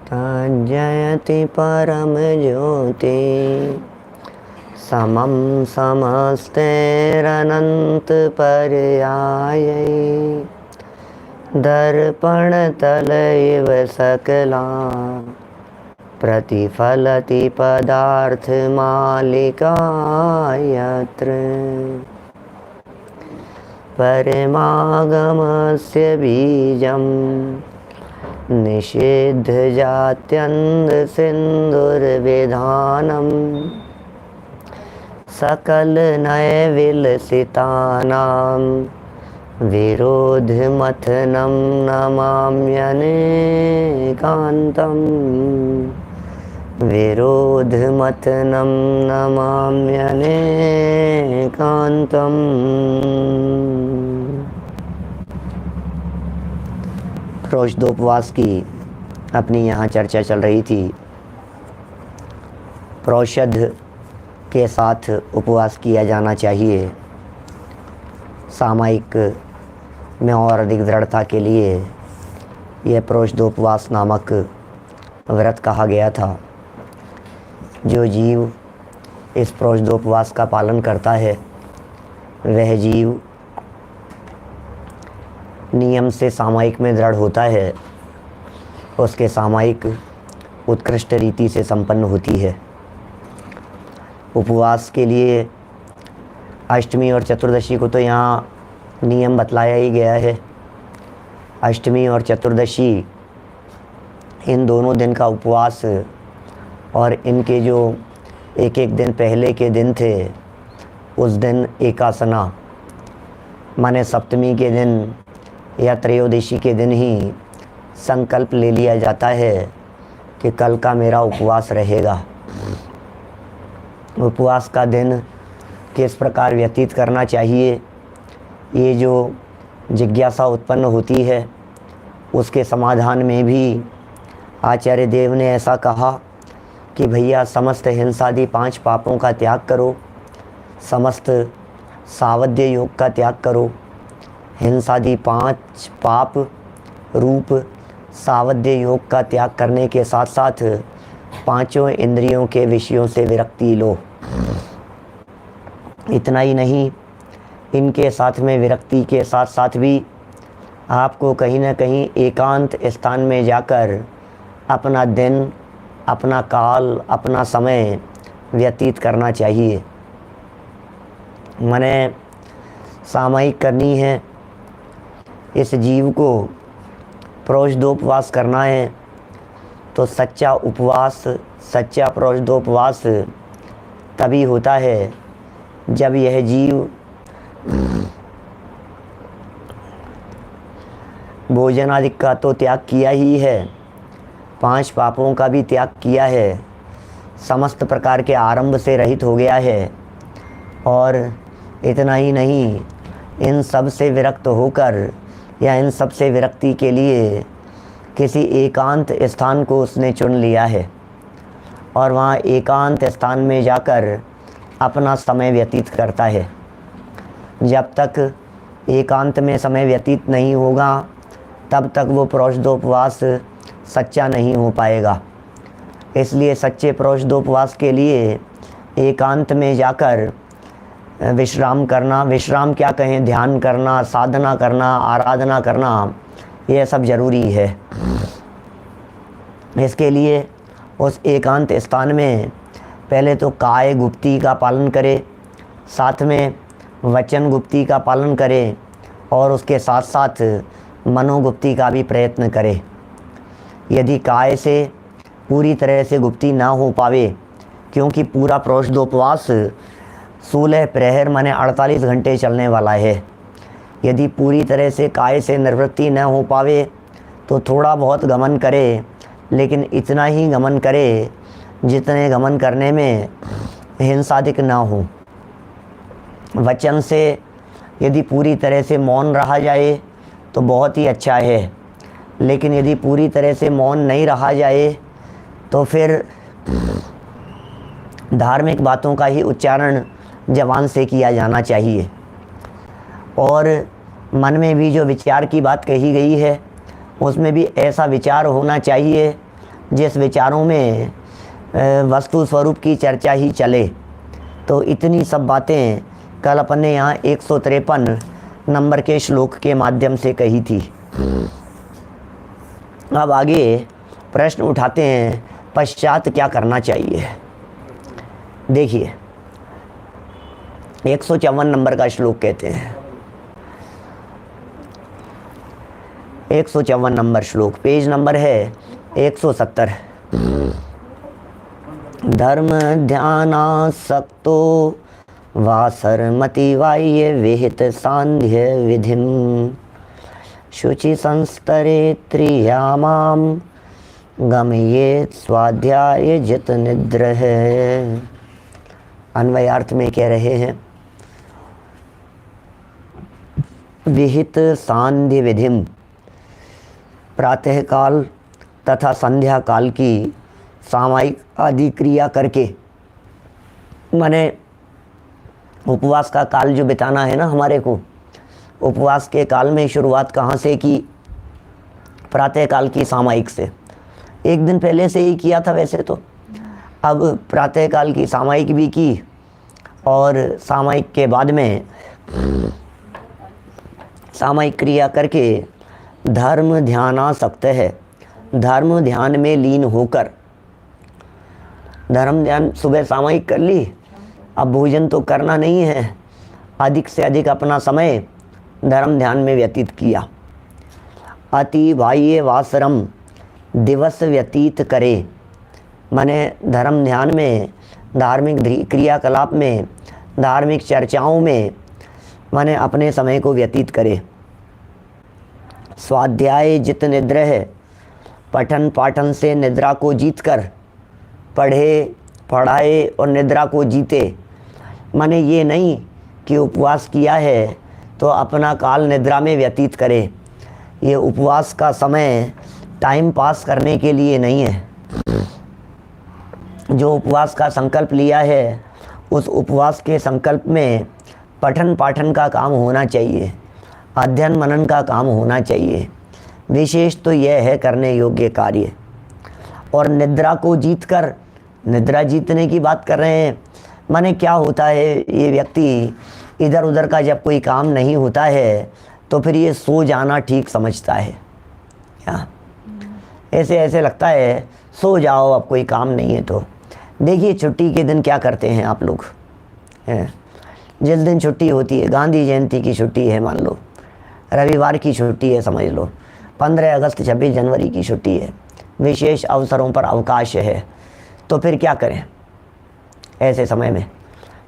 तज्जयति परम ज्योति समं समस्तेरनंत पर्यायै दर्पण तल इव सकला प्रतिफलति पदार्थ मालिका यत्र परमागमस्य बीजं निषिद्ध जात्यन्ध सिंधुर्विधानम् सकल नय विलसितानां विरोधमथनं नमाम्यनेकान्तम् विरोधमथनं नमाम्यनेकान्तम्। प्रोषदोपवास की अपनी यहाँ चर्चा चल रही थी। प्रोषद के साथ उपवास किया जाना चाहिए। सामयिक में और अधिक दृढ़ता के लिए यह प्रोषदोपवास नामक व्रत कहा गया था। जो जीव इस प्रोषदोपवास का पालन करता है वह जीव नियम से सामयिक में दृढ़ होता है। उसके सामयिक उत्कृष्ट रीति से संपन्न होती है। उपवास के लिए अष्टमी और चतुर्दशी को तो यहाँ नियम बतलाया ही गया है। अष्टमी और चतुर्दशी इन दोनों दिन का उपवास और इनके जो एक एक दिन पहले के दिन थे उस दिन एकासना माने सप्तमी के दिन या त्रयोदशी के दिन ही संकल्प ले लिया जाता है कि कल का मेरा उपवास रहेगा। उपवास का दिन किस प्रकार व्यतीत करना चाहिए, ये जो जिज्ञासा उत्पन्न होती है उसके समाधान में भी आचार्य देव ने ऐसा कहा कि भैया समस्त हिंसादि 5 पापों का त्याग करो, समस्त सावध्य योग का त्याग करो। हिंसादि 5 पाप रूप सावध्य योग का त्याग करने के साथ साथ 5 इंद्रियों के विषयों से विरक्ति लो। इतना ही नहीं, इनके साथ में विरक्ति के साथ साथ भी आपको कहीं ना कहीं एकांत स्थान में जाकर अपना दिन, अपना काल, अपना समय व्यतीत करना चाहिए। मने सामयिक करनी है। इस जीव को प्रोषदोपवास करना है तो सच्चा उपवास, सच्चा प्रोषदोपवास तभी होता है जब यह जीव भोजन आदि का तो त्याग किया ही है, 5 पापों का भी त्याग किया है, समस्त प्रकार के आरंभ से रहित हो गया है और इतना ही नहीं, इन सब से विरक्त होकर या इन सब से विरक्ति के लिए किसी एकांत स्थान को उसने चुन लिया है और वहाँ एकांत स्थान में जाकर अपना समय व्यतीत करता है। जब तक एकांत में समय व्यतीत नहीं होगा तब तक वो प्रोषदोपवास सच्चा नहीं हो पाएगा। इसलिए सच्चे प्रोषदोपवास के लिए एकांत में जाकर विश्राम करना, विश्राम क्या कहें, ध्यान करना, साधना करना, आराधना करना, यह सब जरूरी है। इसके लिए उस एकांत स्थान में पहले तो काय गुप्ती का पालन करे, साथ में वचन गुप्ती का पालन करे और उसके साथ साथ मनोगुप्ती का भी प्रयत्न करे। यदि काय से पूरी तरह से गुप्ती ना हो पावे, क्योंकि पूरा प्रोषदोपवास 16 प्रहर माने 48 घंटे चलने वाला है। यदि पूरी तरह से काय से निवृत्ति न हो पावे तो थोड़ा बहुत गमन करे, लेकिन इतना ही गमन करे जितने गमन करने में हिंसादिक ना हो। वचन से यदि पूरी तरह से मौन रहा जाए तो बहुत ही अच्छा है, लेकिन यदि पूरी तरह से मौन नहीं रहा जाए तो फिर धार्मिक बातों का ही उच्चारण जबान से किया जाना चाहिए। और मन में भी जो विचार की बात कही गई है उसमें भी ऐसा विचार होना चाहिए जिस विचारों में वस्तु स्वरूप की चर्चा ही चले। तो इतनी सब बातें कल अपन ने यहाँ 153 नंबर के श्लोक के माध्यम से कही थी। अब आगे प्रश्न उठाते हैं, पश्चात क्या करना चाहिए। देखिए 154 नंबर का श्लोक कहते हैं, 154 नंबर श्लोक, पेज नंबर है 170। धर्म ध्यानासक्तो वासरमति वाह्य विहित सांध्य विधिम शुचि संस्तरे त्रियामाम गमयेत स्वाध्याय जित निद्र है। अन्वयार्थ में कह रहे हैं, विहित सांध्य विधिम, प्रातः काल तथा संध्या काल की सामायिक आदि क्रिया करके, माने उपवास का काल जो बिताना है ना हमारे को, उपवास के काल में शुरुआत कहाँ से की? प्रातः काल की सामायिक से। एक दिन पहले से ही किया था वैसे तो, अब प्रातः काल की सामायिक भी की और सामायिक के बाद में सामायिक क्रिया करके धर्म ध्यानासक्त है, धर्म ध्यान में लीन होकर, धर्म ध्यान सुबह सामायिक कर ली, अब भोजन तो करना नहीं है, अधिक से अधिक अपना समय धर्म ध्यान में व्यतीत किया। अति बाह्य वासरम दिवस व्यतीत करे, माने धर्म ध्यान में, धार्मिक क्रियाकलाप में, धार्मिक चर्चाओं में माने अपने समय को व्यतीत करे। स्वाध्याय जित निद्र है, पठन पाठन से निद्रा को जीत कर पढ़े पढ़ाए और निद्रा को जीते। माने ये नहीं कि उपवास किया है तो अपना काल निद्रा में व्यतीत करे। ये उपवास का समय टाइम पास करने के लिए नहीं है। जो उपवास का संकल्प लिया है उस उपवास के संकल्प में पठन पाठन का काम होना चाहिए, अध्ययन मनन का काम होना चाहिए। विशेष तो यह है करने योग्य कार्य। और निद्रा को जीतकर, निद्रा जीतने की बात कर रहे हैं, माने क्या होता है, ये व्यक्ति इधर उधर का जब कोई काम नहीं होता है तो फिर ये सो जाना ठीक समझता है। क्या ऐसे ऐसे लगता है सो जाओ, अब कोई काम नहीं है। तो देखिए छुट्टी के दिन क्या करते हैं आप लोग हैं? जिस दिन छुट्टी होती है, गांधी जयंती की छुट्टी है मान लो, रविवार की छुट्टी है समझ लो, 15 अगस्त 26 जनवरी की छुट्टी है, विशेष अवसरों पर अवकाश है, तो फिर क्या करें? ऐसे समय में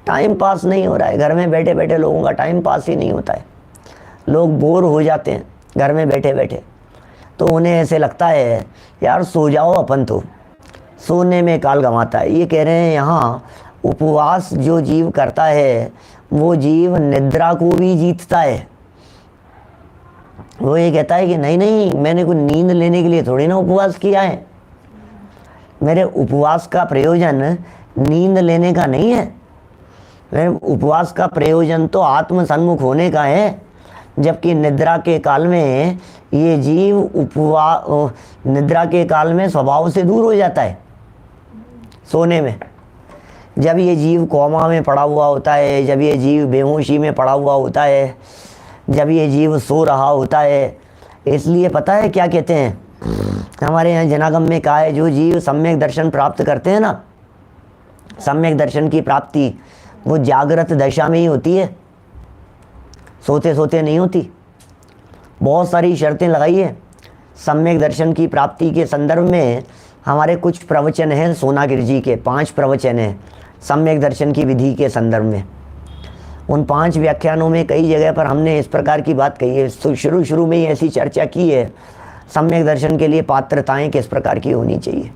टाइम पास नहीं हो रहा है, घर में बैठे बैठे लोगों का टाइम पास ही नहीं होता है, लोग बोर हो जाते हैं घर में बैठे बैठे। तो उन्हें ऐसे लगता है यार सो जाओ, अपन तो सोने में काल गंवाता है। ये कह रहे हैं यहाँ उपवास जो जीव करता है वो जीव निद्रा को भी जीतता है। वो ये कहता है कि नहीं नहीं, मैंने कोई नींद लेने के लिए थोड़ी ना उपवास किया है, मेरे उपवास का प्रयोजन नींद लेने का नहीं है, मेरे उपवास का प्रयोजन तो आत्म सन्मुख होने का है। जबकि निद्रा के काल में ये जीव निद्रा के काल में स्वभाव से दूर हो जाता है। सोने में जब ये जीव कोमा में पड़ा हुआ होता है, जब ये जीव बेहोशी में पड़ा हुआ होता है, जब ये जीव सो रहा होता है, इसलिए पता है क्या कहते हैं हमारे यहाँ जनागम में कहा है, जो जीव सम्यक दर्शन प्राप्त करते हैं ना, सम्यक दर्शन की प्राप्ति वो जागृत दशा में ही होती है, सोते सोते नहीं होती। बहुत सारी शर्तें लगाई है सम्यक दर्शन की प्राप्ति के संदर्भ में। हमारे कुछ प्रवचन हैं सोनागिर जी के, 5 प्रवचन हैं सम्यक दर्शन की विधि के संदर्भ में। उन 5 व्याख्यानों में कई जगह पर हमने इस प्रकार की बात कही है। शुरू में ही ऐसी चर्चा की है सम्यक दर्शन के लिए पात्रताएं किस प्रकार की होनी चाहिए,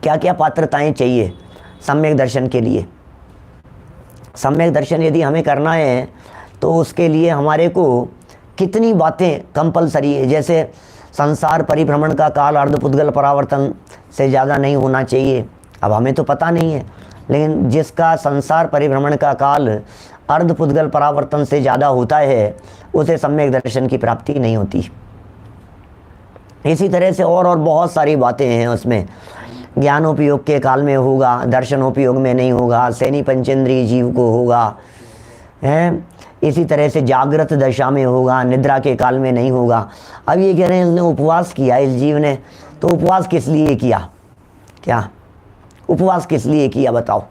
क्या क्या पात्रताएं चाहिए सम्यक दर्शन के लिए। सम्यक दर्शन यदि हमें करना है तो उसके लिए हमारे को कितनी बातें कंपलसरी है। जैसे संसार परिभ्रमण का काल अर्धपुद्गल परावर्तन से ज़्यादा नहीं होना चाहिए। अब हमें तो पता नहीं है, लेकिन जिसका संसार परिभ्रमण का काल अर्धपुद्गल परावर्तन से ज़्यादा होता है उसे सम्यक दर्शन की प्राप्ति नहीं होती। इसी तरह से और बहुत सारी बातें हैं उसमें। ज्ञानोपयोग के काल में होगा, दर्शनोपयोग में नहीं होगा, सैनी पंचेंद्रिय जीव को होगा, हैं। इसी तरह से जागृत दशा में होगा, निद्रा के काल में नहीं होगा। अब ये कह रहे हैं उसने उपवास किया इस जीव ने, तो उपवास किस लिए किया? क्या उपवास किस लिए किया बताओ?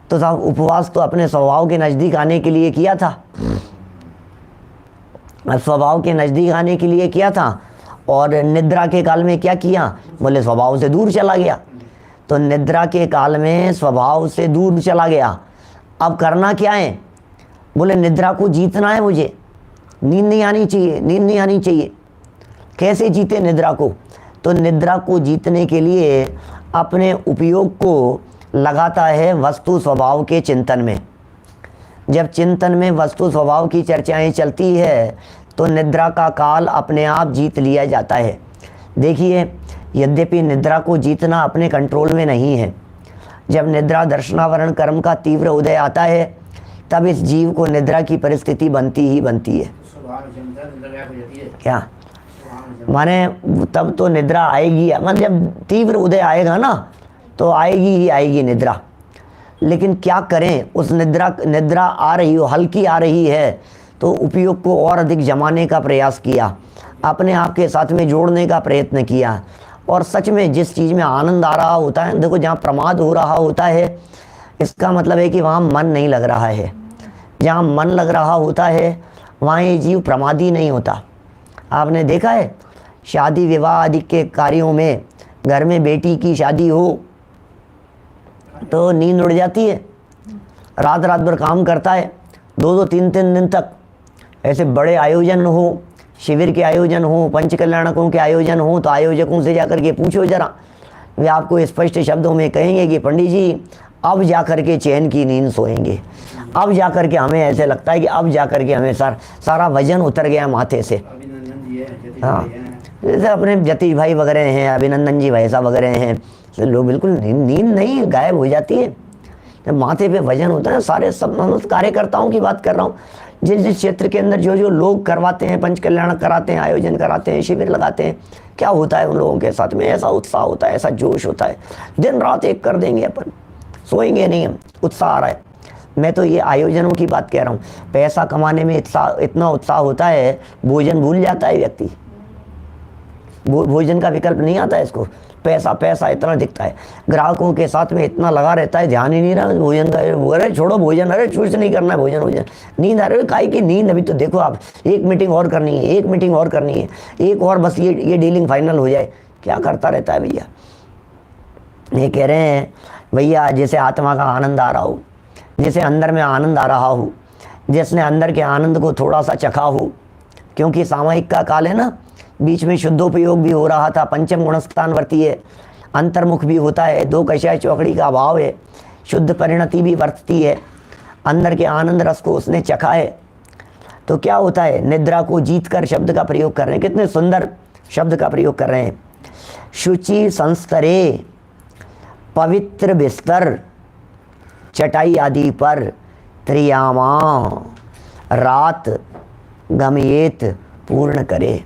तो साहब उपवास तो अपने स्वभाव के नज़दीक आने के लिए किया था, स्वभाव के नज़दीक आने के लिए किया था। और निद्रा के काल में क्या किया? बोले स्वभाव से दूर चला गया। तो निद्रा के काल में स्वभाव से दूर चला गया। अब करना क्या है? बोले निद्रा को जीतना है मुझे, नींद नहीं आनी चाहिए, नींद नहीं आनी चाहिए। कैसे जीते निद्रा को? तो निद्रा को जीतने के लिए अपने उपयोग को लगाता है वस्तु स्वभाव के चिंतन में। जब चिंतन में वस्तु स्वभाव की चर्चाएं चलती है तो निद्रा का काल अपने आप जीत लिया जाता है। देखिए, यद्यपि निद्रा को जीतना अपने कंट्रोल में नहीं है। जब निद्रा दर्शनावरण कर्म का तीव्र उदय आता है तब इस जीव को निद्रा की परिस्थिति बनती ही बनती है। क्या माने? तब तो निद्रा आएगी, मतलब जब तीव्र उदय आएगा ना तो आएगी ही आएगी निद्रा। लेकिन क्या करें, उस निद्रा आ रही हो, हल्की आ रही है, तो उपयोग को और अधिक जमाने का प्रयास किया, अपने आप के साथ में जोड़ने का प्रयत्न किया। और सच में जिस चीज़ में आनंद आ रहा होता है, देखो जहाँ प्रमाद हो रहा होता है इसका मतलब है कि वहाँ मन नहीं लग रहा है। जहाँ मन लग रहा होता है वहाँ ये जीव प्रमादी नहीं होता। आपने देखा है शादी विवाह आदि के कार्यों में, घर में बेटी की शादी हो तो नींद उड़ जाती है, रात रात भर काम करता है, 2-2 3-3 दिन तक। ऐसे बड़े आयोजन हो, शिविर के आयोजन हो, पंच कल्याणकों के आयोजन हो, तो आयोजकों से जाकर के पूछो जरा, वे आपको स्पष्ट शब्दों में कहेंगे कि पंडित जी अब जाकर के चैन की नींद सोएंगे, अब जाकर के हमें ऐसे लगता है कि अब जाकर के हमें सारा वजन उतर गया माथे से। हाँ, जैसे अपने जतीश भाई वगैरह हैं, अभिनंदन जी भाई साहब वगैरह हैं, तो लोग बिल्कुल नींद नहीं, गायब हो जाती है। जब माथे पे वजन होता है, सारे सब कार्यकर्ताओं की बात कर रहा हूँ, जिस जिस क्षेत्र के अंदर जो लोग करवाते हैं, पंच कल्याण कराते हैं, आयोजन कराते हैं, शिविर लगाते हैं, क्या होता है उन लोगों के साथ में? ऐसा उत्साह होता है, ऐसा जोश होता है, दिन रात एक कर देंगे, अपन सोएंगे नहीं, हम उत्साह आ रहा है। मैं तो ये आयोजनों की बात कह रहा हूँ। पैसा कमाने में इतना उत्साह होता है, भोजन भूल जाता है व्यक्ति, भोजन का विकल्प नहीं आता है इसको। पैसा पैसा इतना दिखता है, ग्राहकों के साथ में इतना लगा रहता है, ध्यान ही नहीं रहा भोजन का। अरे छोड़ो भोजन, अरे चूज नहीं करना है भोजन, नींद आ रही है, काहे की नींद? अभी तो देखो आप, एक मीटिंग और करनी है, एक मीटिंग और करनी है, एक और बस ये डीलिंग फाइनल हो जाए। क्या करता रहता है भैया? ये कह रहे हैं भैया जैसे आत्मा का आनंद आ रहा हो, जैसे अंदर में आनंद आ रहा हो, जिसने अंदर के आनंद को थोड़ा सा चखा हो, क्योंकि सामयिक का काल है ना, बीच में शुद्धोपयोग भी हो रहा था, पंचम गुणस्थान वर्ती है, अंतर्मुख भी होता है, 2 कषाय चौकड़ी का अभाव है, शुद्ध परिणति भी वर्तती है, अंदर के आनंद रस को उसने चखा है। तो क्या होता है, निद्रा को जीत कर शब्द का प्रयोग कर रहे हैं, कितने सुंदर शब्द का प्रयोग कर रहे हैं। शुचि संस्तरे, पवित्र बिस्तर, चटाई आदि पर त्रियामा रात गमयेत पूर्ण करे।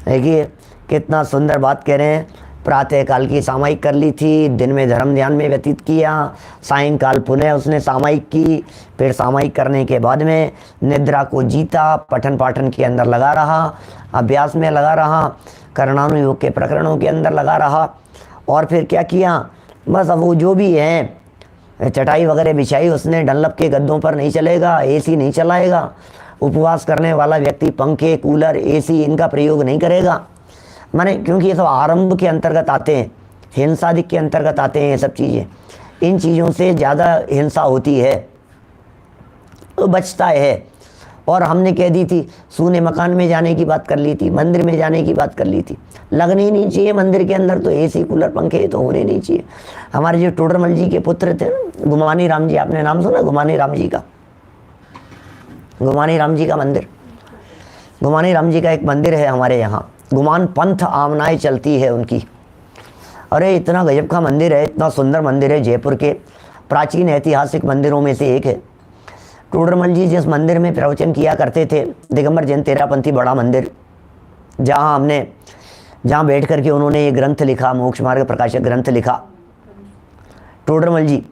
देखिए कितना सुंदर बात कह रहे हैं। प्रातःकाल की सामायिक कर ली थी, दिन में धर्म ध्यान में व्यतीत किया, सायंकाल पुनः उसने सामायिक की, फिर सामायिक करने के बाद में निद्रा को जीता, पठन पाठन के अंदर लगा रहा, अभ्यास में लगा रहा, करणानुयोग के प्रकरणों के अंदर लगा रहा, और फिर क्या किया, बस अब वो जो भी है चटाई वगैरह बिछाई उसने, डनलप के गद्दों पर नहीं चलेगा, एसी नहीं चलाएगा, उपवास करने वाला व्यक्ति पंखे, कूलर, एसी इनका प्रयोग नहीं करेगा। माने क्योंकि ये सब आरंभ के अंतर्गत आते हैं, हिंसादिक के अंतर्गत आते हैं ये सब चीज़ें। इन चीज़ों से ज़्यादा हिंसा होती है तो बचता है। और हमने कह दी थी, सूने मकान में जाने की बात कर ली थी, मंदिर में जाने की बात कर ली थी। लगनी नहीं चाहिए मंदिर के अंदर तो एसी कूलर पंखे तो होने नहीं चाहिए। हमारे जो टोडरमल जी के पुत्र थे ना, गुमानी राम जी, आपने नाम सुना गुमानी राम जी का? गुमानी राम जी का मंदिर, गुमानी राम जी का एक मंदिर है हमारे यहाँ, गुमान पंथ आमनाएं चलती है उनकी। अरे इतना गजब का मंदिर है, इतना सुंदर मंदिर है, जयपुर के प्राचीन ऐतिहासिक मंदिरों में से एक है। टोडरमल जी जिस मंदिर में प्रवचन किया करते थे, दिगंबर जैन तेरापंथी बड़ा मंदिर जहाँ बैठ करके उन्होंने ये ग्रंथ लिखा, मोक्ष मार्ग प्रकाशक ग्रंथ लिखा टोडरमल जी,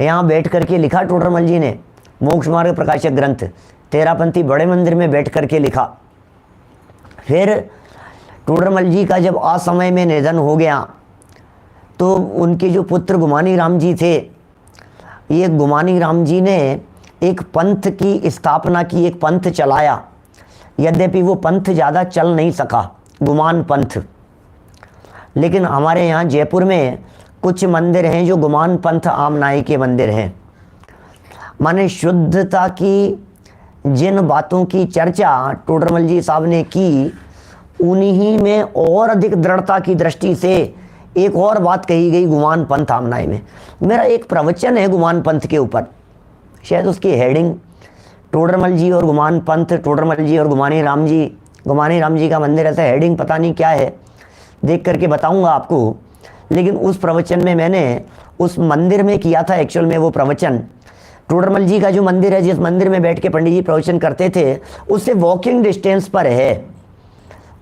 यहाँ बैठ करके लिखा टोडरमल जी ने मोक्ष मार्ग प्रकाशक ग्रंथ, तेरापंथी बड़े मंदिर में बैठ करके लिखा। फिर टोडरमल जी का जब असमय में निधन हो गया तो उनके जो पुत्र गुमानी राम जी थे, ये गुमानी राम जी ने एक पंथ की स्थापना की, एक पंथ चलाया। यद्यपि वो पंथ ज़्यादा चल नहीं सका, गुमान पंथ, लेकिन हमारे यहाँ जयपुर में कुछ मंदिर हैं जो गुमान पंथ आमनाई के मंदिर हैं। माने शुद्धता की जिन बातों की चर्चा टोडरमल जी साहब ने की, उन्हीं में और अधिक दृढ़ता की दृष्टि से एक और बात कही गई गुमान पंथ आमनाई में। मेरा एक प्रवचन है गुमान पंथ के ऊपर, शायद उसकी हेडिंग टोडरमल जी और गुमान पंथ, टोडरमल जी और गुमानी राम जी का मंदिर, ऐसा हेडिंग पता नहीं क्या है, देख करके बताऊंगा आपको। लेकिन उस प्रवचन में मैंने उस मंदिर में किया था एक्चुअल में वो प्रवचन। टोडरमल जी का जो मंदिर है, जिस मंदिर में बैठ के पंडित जी प्रवचन करते थे, उससे वॉकिंग डिस्टेंस पर है।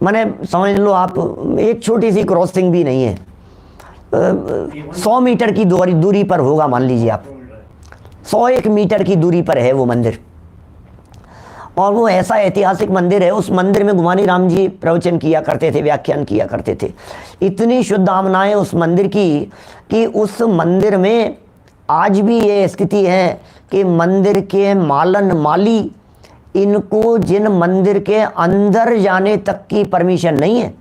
माने समझ लो आप, एक छोटी सी क्रॉसिंग भी नहीं है, 100 मीटर की दूरी पर होगा, मान लीजिए आप 101 मीटर की दूरी पर है वो मंदिर। और वो ऐसा ऐतिहासिक मंदिर है, उस मंदिर में गुमानी राम जी प्रवचन किया करते थे, व्याख्यान किया करते थे। इतनी शुद्ध आमनाएं उस मंदिर की कि उस मंदिर में आज भी ये स्थिति है कि मंदिर के माली इनको जिन मंदिर के अंदर जाने तक की परमिशन नहीं है,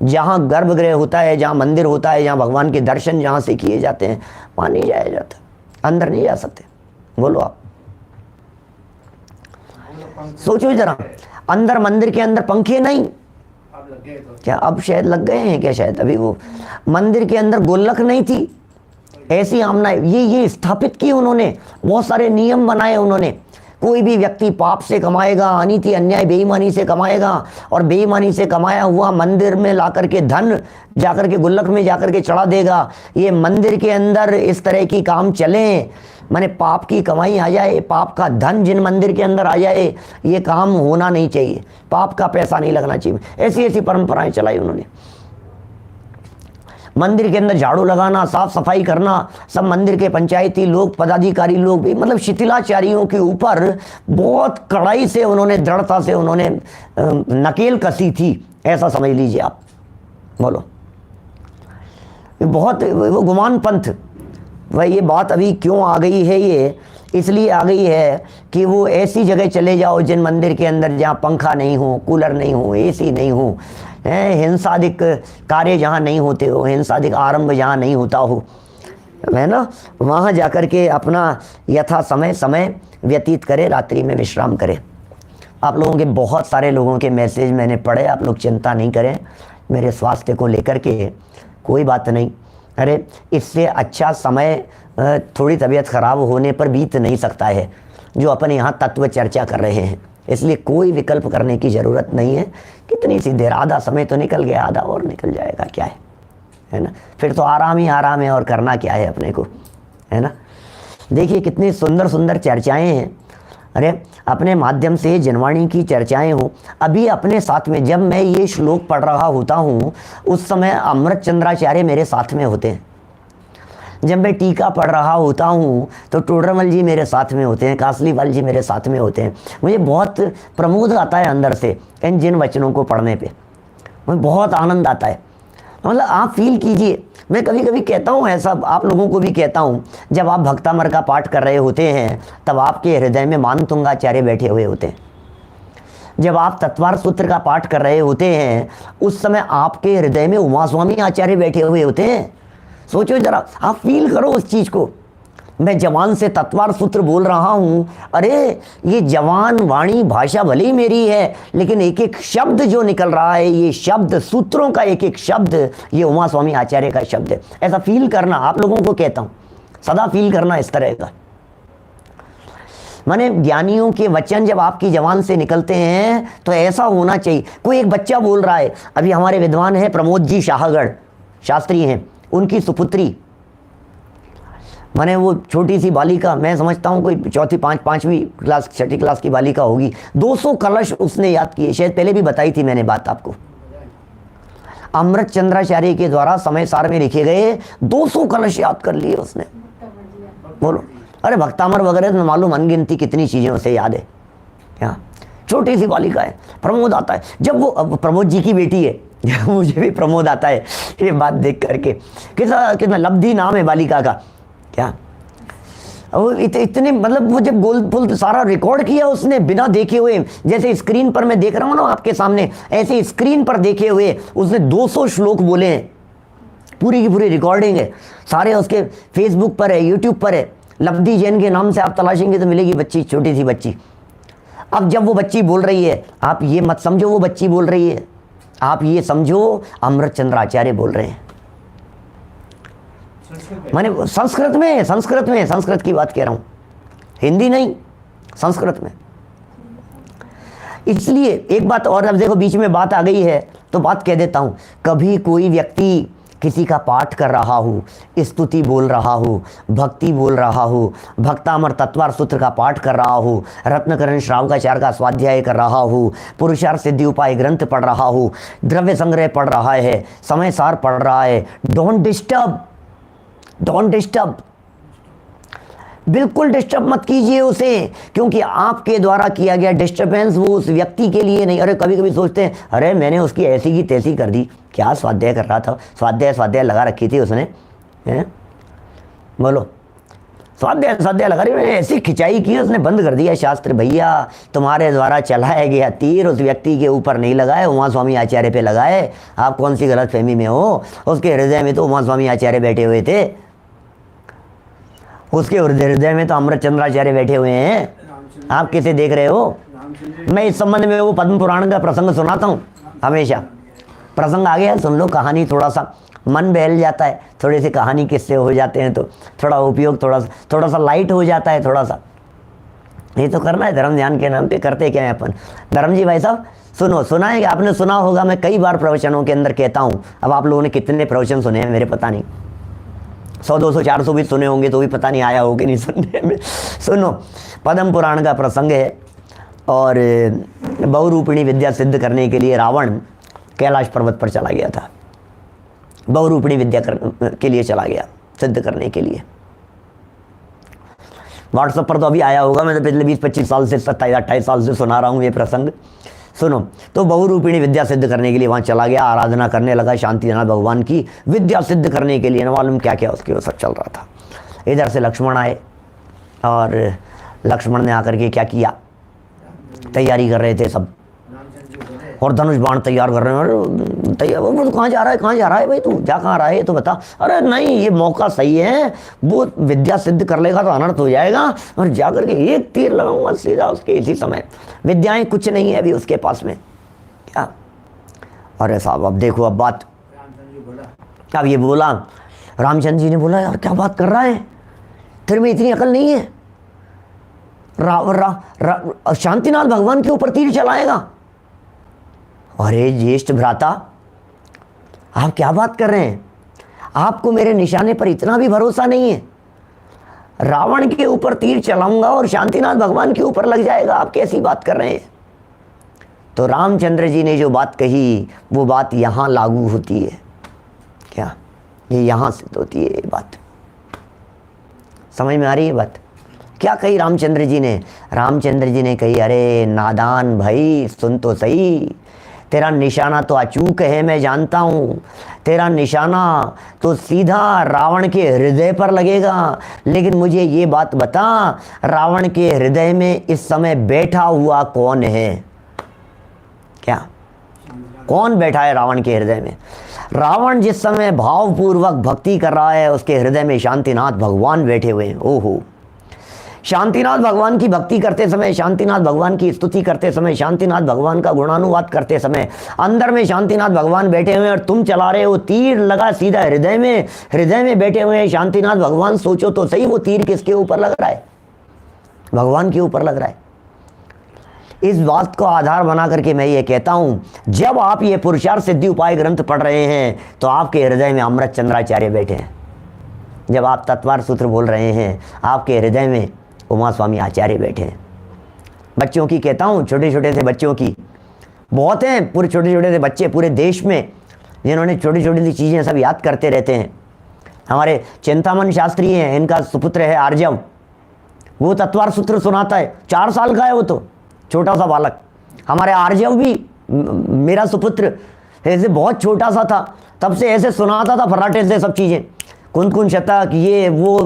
जहाँ गर्भगृह होता है, जहाँ मंदिर होता है, जहाँ भगवान के दर्शन जहाँ से किए जाते हैं, वहाँ नहीं जाया जाता, अंदर नहीं जा सकते। बोलो आप, सोचो जरा, अंदर मंदिर के अंदर पंखे नहीं, क्या अब शायद लग गए हैं क्या, शायद अभी वो मंदिर के अंदर गोलक नहीं थी। ऐसी आमना ये स्थापित की उन्होंने, बहुत सारे नियम बनाए उन्होंने। कोई भी व्यक्ति पाप से कमाएगा, अनीति अन्याय बेईमानी से कमाएगा, और बेईमानी से कमाया हुआ मंदिर में लाकर के धन जाकर के गुल्लक में जाकर के चढ़ा देगा। ये मंदिर के अंदर इस तरह की काम चले, माने पाप की कमाई आ जाए, पाप का धन जिन मंदिर के अंदर आ जाए, ये काम होना नहीं चाहिए, पाप का पैसा नहीं लगना चाहिए। ऐसी ऐसी परंपराएं चलाई उन्होंने। मंदिर के अंदर झाड़ू लगाना, साफ सफाई करना, सब मंदिर के पंचायती लोग, पदाधिकारी लोग भी, मतलब शिथिलाचारियों के ऊपर बहुत कड़ाई से उन्होंने, दृढ़ता से उन्होंने नकेल कसी थी, ऐसा समझ लीजिए आप। बोलो, बहुत वो गुमान पंथ। भाई ये बात अभी क्यों आ गई है, ये इसलिए आ गई है कि वो ऐसी जगह चले जाओ जिन मंदिर के अंदर जहाँ पंखा नहीं हो, कूलर नहीं हो, एसी नहीं हो, हिंसादिक कार्य जहाँ नहीं होते हो, हिंसादिक आरंभ जहाँ नहीं होता हो, है ना, वहाँ जाकर के अपना यथा समय व्यतीत करे, रात्रि में विश्राम करे। आप लोगों के बहुत सारे लोगों के मैसेज मैंने पढ़े, आप लोग चिंता नहीं करें मेरे स्वास्थ्य को लेकर के, कोई बात नहीं। अरे इससे अच्छा समय थोड़ी तबीयत खराब होने पर बीत नहीं सकता है, जो अपन यहाँ तत्व चर्चा कर रहे हैं। इसलिए कोई विकल्प करने की ज़रूरत नहीं है। कितनी सी देर, आधा समय तो निकल गया, आधा और निकल जाएगा, क्या है ना। फिर तो आराम ही आराम है, और करना क्या है अपने को, है ना। देखिए कितनी सुंदर सुंदर चर्चाएं हैं। अरे अपने माध्यम से जनवाणी की चर्चाएं हो। अभी अपने साथ में जब मैं ये श्लोक पढ़ रहा होता हूँ, उस समय अमृत चंद्राचार्य मेरे साथ में होते हैं। जब मैं टीका पढ़ रहा होता हूँ तो टोडरमल जी मेरे साथ में होते हैं, कासलीवाल जी मेरे साथ में होते हैं। मुझे बहुत प्रमोद आता है अंदर से इन जिन वचनों को पढ़ने पे, मुझे बहुत आनंद आता है। मतलब आप फील कीजिए, मैं कभी कभी कहता हूँ ऐसा, आप लोगों को भी कहता हूँ, जब आप भक्तामर का पाठ कर रहे होते हैं तब आपके हृदय में मानतुंगाचार्य बैठे हुए होते हैं। जब आप तत्वार सूत्र का पाठ कर रहे होते हैं उस समय आपके हृदय में उमा स्वामी आचार्य बैठे हुए होते हैं। सोचो जरा, आप फील करो उस चीज़ को। मैं जवान से तत्वार सूत्र बोल रहा हूँ, अरे ये जवान वाणी भाषा भले ही मेरी है, लेकिन एक एक शब्द जो निकल रहा है, ये शब्द सूत्रों का एक एक शब्द, ये उमा स्वामी आचार्य का शब्द है। ऐसा फील करना, आप लोगों को कहता हूँ, सदा फील करना इस तरह का। माने ज्ञानियों के वचन जब आपकी जवान से निकलते हैं तो ऐसा होना चाहिए। कोई एक बच्चा बोल रहा है, अभी हमारे विद्वान हैं प्रमोद जी शाहगढ़ शास्त्री हैं, उनकी सुपुत्री, माने वो छोटी सी बालिका, मैं समझता हूँ कोई चौथी पाँचवीं क्लास छठी क्लास की बालिका होगी, 200 कलश उसने याद किए। शायद पहले भी बताई थी मैंने बात आपको। अमृत चंद्राचार्य के द्वारा समय सार में लिखे गए 200 कलश याद कर लिए उसने। बोलो, अरे भक्तामर वगैरह तो मालूम अनगिनती कितनी चीजें उसे याद है। क्या छोटी सी बालिका है, प्रमोद आता है जब वो प्रमोद जी की बेटी है मुझे भी प्रमोद आता है ये बात देख करके। कितना लब्धि नाम है बालिका का। क्या वो इतने मतलब वो जब गोल पुल सारा रिकॉर्ड किया उसने बिना देखे हुए, जैसे स्क्रीन पर मैं देख रहा हूँ ना आपके सामने, ऐसे स्क्रीन पर देखे हुए उसने 200 श्लोक बोले हैं। पूरी की पूरी रिकॉर्डिंग है, सारे उसके फेसबुक पर है, यूट्यूब पर है। लब्धि जैन के नाम से आप तलाशेंगे तो मिलेगी बच्ची, छोटी सी बच्ची। अब जब वो बच्ची बोल रही है, आप ये मत समझो वो बच्ची बोल रही है, आप ये समझो अमृत चंद्र आचार्य बोल रहे हैं। माने संस्कृत में, संस्कृत की बात कह रहा हूं, हिंदी नहीं, संस्कृत में। इसलिए एक बात और, अब देखो बीच में बात आ गई है तो बात कह देता हूं। कभी कोई व्यक्ति किसी का पाठ कर रहा हो, स्तुति बोल रहा हो, भक्ति बोल रहा हो, भक्तामर तत्वार सूत्र का पाठ कर रहा हो, रत्नकरण श्रावकाचार का स्वाध्याय कर रहा हो, पुरुषार्थ सिद्धि उपाय ग्रंथ पढ़ रहा हो, द्रव्य संग्रह पढ़ रहा है, समय सार पढ़ रहा है, डोंट डिस्टर्ब, बिल्कुल डिस्टर्ब मत कीजिए उसे, क्योंकि आपके द्वारा किया गया डिस्टर्बेंस वो उस व्यक्ति के लिए नहीं। अरे कभी कभी सोचते हैं अरे मैंने उसकी ऐसी की तैसी कर दी, क्या स्वाध्याय कर रहा था, स्वाध्याय लगा रखी थी उसने, हैं? बोलो, स्वाध्याय लगा रही, ऐसी खिंचाई की उसने, बंद कर दिया शास्त्र। भैया तुम्हारे द्वारा चलाया गया तीर उस व्यक्ति के ऊपर नहीं लगाए, उमा स्वामी आचार्य पे लगाए। आप कौन सी गलत फहमी में हो? उसके हृदय में तो उमा स्वामी आचार्य बैठे हुए थे, उसके हृदय में तो अमृत चंद्राचार्य बैठे हुए हैं। आप किसे देख रहे हो? मैं इस संबंध में वो पद्म पुराण का प्रसंग सुनाता हूँ हमेशा। प्रसंग आ गया, सुन लो, कहानी थोड़ा सा मन बहल जाता है, थोड़ी सी कहानी किससे हो जाते हैं तो थोड़ा उपयोग थोड़ा सा लाइट हो जाता है। थोड़ा सा ये तो करना है, धर्म ध्यान के नाम पे करते क्या है अपन। धर्म जी भाई साहब सुनो, सुना है कि आपने सुना होगा, मैं कई बार प्रवचनों के अंदर कहता हूँ। अब आप लोगों ने कितने प्रवचन सुने हैं मेरे पता नहीं, 100 200 400 भी सुने होंगे तो भी पता नहीं आया हो कि नहीं सुनने में। सुनो, पद्म पुराण का प्रसंग है और बहुरूपिणी विद्या सिद्ध करने के लिए रावण कैलाश पर्वत पर चला गया था। बहुरूपिणी विद्या के लिए चला गया, सिद्ध करने के लिए। व्हाट्सएप पर तो अभी आया होगा, मैं तो पिछले 20-25 साल से 27-28 साल से सुना रहा हूँ ये प्रसंग। सुनो, तो बहुरूपिणी विद्या सिद्ध करने के लिए वहाँ चला गया, आराधना करने लगा शांतिनाथ भगवान की, विद्या सिद्ध करने के लिए। न मालूम क्या क्या उसके वो सब चल रहा था। इधर से लक्ष्मण आए और लक्ष्मण ने आकर के क्या किया, तैयारी कर रहे थे सब, और धनुष बाण तैयार कर रहे हैं। और तैयार, वो कहाँ जा रहा है भाई, तू जा कहाँ रहा है तो बता। अरे नहीं, ये मौका सही है, वो विद्या सिद्ध कर लेगा तो अनर्थ हो जाएगा, और जा करके एक तीर लगाऊंगा सीधा उसके इसी समय। विद्याएं कुछ नहीं है अभी उसके पास में। क्या? अरे साहब अब देखो, अब बात, अब ये बोला रामचंद्र जी ने बोला, यार क्या बात कर रहा है, तेरे में इतनी अकल नहीं है, शांतिनाथ भगवान के ऊपर तीर चलाएगा? अरे ज्येष्ठ भ्राता, आप क्या बात कर रहे हैं, आपको मेरे निशाने पर इतना भी भरोसा नहीं है? रावण के ऊपर तीर चलाऊंगा और शांतिनाथ भगवान के ऊपर लग जाएगा, आप कैसी बात कर रहे हैं? तो रामचंद्र जी ने जो बात कही वो बात यहां लागू होती है। क्या? ये यहां सिद्ध होती है ये बात। समझ में आ रही है बात? क्या कही रामचंद्र जी ने? रामचंद्र जी ने कही, अरे नादान भाई सुन तो सही, तेरा निशाना तो अचूक है, मैं जानता हूँ, तेरा निशाना तो सीधा रावण के हृदय पर लगेगा, लेकिन मुझे ये बात बता, रावण के हृदय में इस समय बैठा हुआ कौन है? क्या? कौन बैठा है रावण के हृदय में? रावण जिस समय भावपूर्वक भक्ति कर रहा है, उसके हृदय में शांतिनाथ भगवान बैठे हुए हैं। ओहो, शांतिनाथ भगवान की भक्ति करते समय, शांतिनाथ भगवान की स्तुति करते समय, शांतिनाथ भगवान का गुणानुवाद करते समय अंदर में शांतिनाथ भगवान बैठे हुए हैं, और तुम चला रहे हो, तीर लगा सीधा हृदय में बैठे हुए हैं शांतिनाथ भगवान। सोचो तो सही, वो तीर किसके ऊपर लग रहा है? भगवान के ऊपर लग रहा है। इस बात को आधार बना करके मैं ये कहता हूं, जब आप ये पुरुषार्थ सिद्धि उपाय ग्रंथ पढ़ रहे हैं तो आपके हृदय में अमृत चंद्राचार्य बैठे हैं। जब आप तत्वार सूत्र बोल रहे हैं, आपके हृदय में उमा स्वामी आचार्य बैठे हैं। बच्चों की कहता हूँ, छोटे छोटे से बच्चों की बहुत हैं, पूरे छोटे छोटे से बच्चे पूरे देश में जिन्होंने छोटी छोटी सी चीज़ें सब याद करते रहते हैं। हमारे चिंतामण शास्त्री हैं, इनका सुपुत्र है आर्जव, वो तत्वार सूत्र सुनाता है, 4 साल का है वो तो, छोटा सा बालक। हमारे आर्जव भी मेरा सुपुत्र ऐसे बहुत छोटा सा था, तब से ऐसे सुनाता था फर्राटे से सब चीज़ें, कुन कुन शतक, ये वो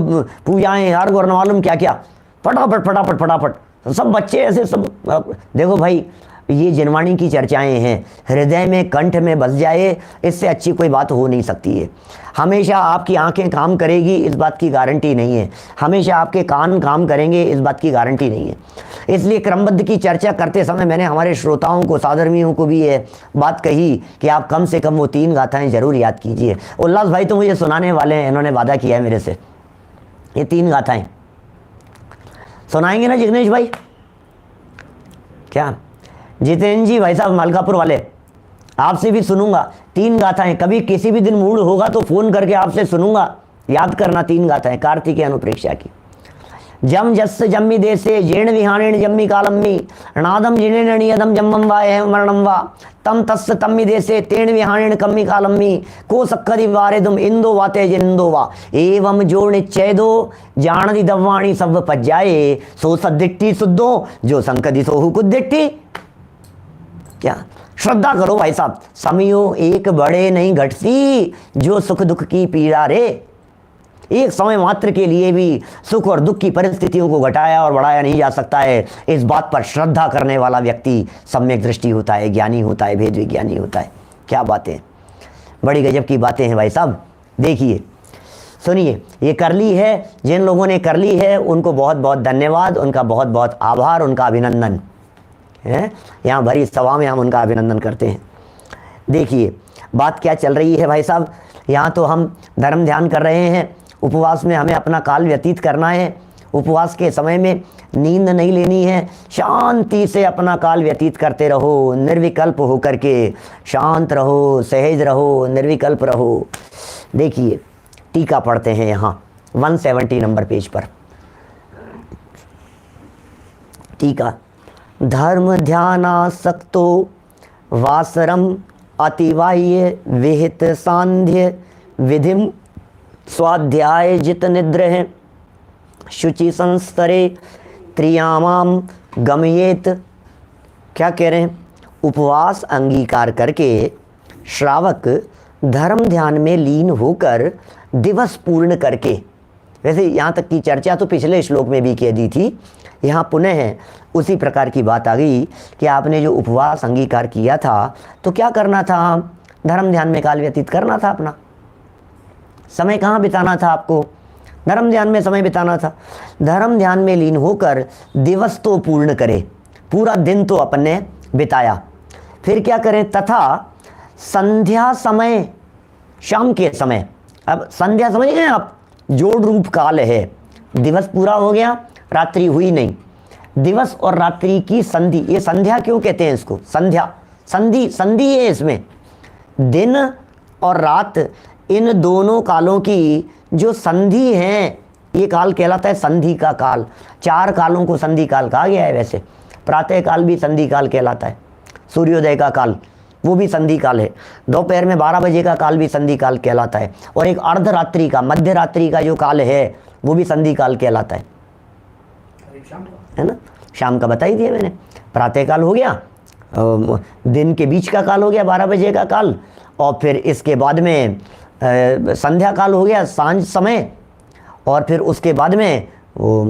पूजाएं, अर्घ और न मालूम क्या क्या, फटाफट फटाफट फटाफट सब बच्चे ऐसे सब। देखो भाई, ये जिनवाणी की चर्चाएं हैं, हृदय में कंठ में बस जाए, इससे अच्छी कोई बात हो नहीं सकती है। हमेशा आपकी आंखें काम करेगी इस बात की गारंटी नहीं है, हमेशा आपके कान काम करेंगे इस बात की गारंटी नहीं है। इसलिए क्रमबद्ध की चर्चा करते समय मैंने हमारे श्रोताओं को, साधर्मियों को भी ये बात कही कि आप कम से कम वो 3 गाथाएं जरूर याद कीजिए। उल्लास भाई तो मुझे सुनाने वाले हैं, इन्होंने वादा किया है मेरे से, ये 3 गाथाएं सुनाएंगे ना जिग्नेश भाई? क्या जितेंद्र जी भाई साहब मलकापुर वाले, आपसे भी सुनूंगा 3 गाथाएं। कभी किसी भी दिन मूड होगा तो फोन करके आपसे सुनूंगा, याद करना 3 गाथाएं कार्तिकेय अनुप्रेक्षा की। जम जस जम्मी देशे जेण विहाणेण जम्मी कालम्मी नादम जिनेण नियदम जम्मम वा एह मरणम वा तम तस् तम्मी देशे तेण विहाणेण कम्मी कालम्मी को सक्कदि वारेदुम इंदो वाते जिंदो वा एवं जो निश्चय दो जानदि दव्वाणी सब पज्जाए सो सद्दिट्ठी सुद्धो जो संकदि सोहु कुद्दिट्ठी। क्या श्रद्धा करो भाई साहब, समयो एक बड़े नहीं घटती, जो सुख दुख की पीड़ा रे। एक समय मात्र के लिए भी सुख और दुख की परिस्थितियों को घटाया और बढ़ाया नहीं जा सकता है। इस बात पर श्रद्धा करने वाला व्यक्ति सम्यक दृष्टि होता है, ज्ञानी होता है, भेद विज्ञानी होता है। क्या बातें, बड़ी गजब की बातें हैं भाई साहब। देखिए सुनिए, ये कर ली है, जिन लोगों ने कर ली है उनको बहुत बहुत धन्यवाद, उनका बहुत बहुत आभार, उनका अभिनंदन है। यहाँ भरी सभा में हम उनका अभिनंदन करते हैं। देखिए बात क्या चल रही है भाई साहब, यहाँ तो हम धर्म ध्यान कर रहे हैं, उपवास में हमें अपना काल व्यतीत करना है। उपवास के समय में नींद नहीं लेनी है, शांति से अपना काल व्यतीत करते रहो, निर्विकल्प होकर के शांत रहो, सहज रहो, निर्विकल्प रहो। देखिए टीका पढ़ते हैं यहाँ 170 नंबर पेज पर। टीका, धर्म ध्यानासक्तो वासरम अतिवाह्य विहित सांध्य विधिम स्वाध्याय जित निद्रह शुचि संस्तरे त्रियामाम गमयेत। क्या कह रहे हैं? उपवास अंगीकार करके श्रावक धर्म ध्यान में लीन होकर दिवस पूर्ण करके, वैसे यहाँ तक की चर्चा तो पिछले श्लोक में भी कह दी थी, यहाँ पुनः उसी प्रकार की बात आ गई कि आपने जो उपवास अंगीकार किया था तो क्या करना था? धर्म ध्यान में काल व्यतीत करना था, अपना समय कहाँ बिताना था आपको? धर्म ध्यान में समय बिताना था। धर्म ध्यान में लीन होकर दिवस तो पूर्ण करे, पूरा दिन तो अपने बिताया। फिर क्या करें? तथा संध्या समय, शाम के समय, अब संध्या समझ गए आप, जोड़ रूप काल है। दिवस पूरा हो गया, रात्रि हुई नहीं, दिवस और रात्रि की संधि, ये संध्या क्यों कहते हैं इसको? संध्या, संधि, संधि है इसमें। दिन और रात, इन दोनों कालों की जो संधि है, ये काल कहलाता है संधि का काल। 4 कालों को संधि काल कहा गया है। वैसे प्रातः काल भी संधि काल कहलाता है, सूर्योदय का काल वो भी संधि काल है, दोपहर में 12 बजे का काल भी संधि काल कहलाता है, और एक अर्धरात्रि का, मध्य रात्रि का जो काल है वो भी संधि काल कहलाता है ना। शाम का बता ही दिया मैंने, प्रातः काल हो गया, दिन के बीच का काल हो गया 12 बजे का काल, और फिर इसके बाद में संध्या काल हो गया, सांझ समय, और फिर उसके बाद में वो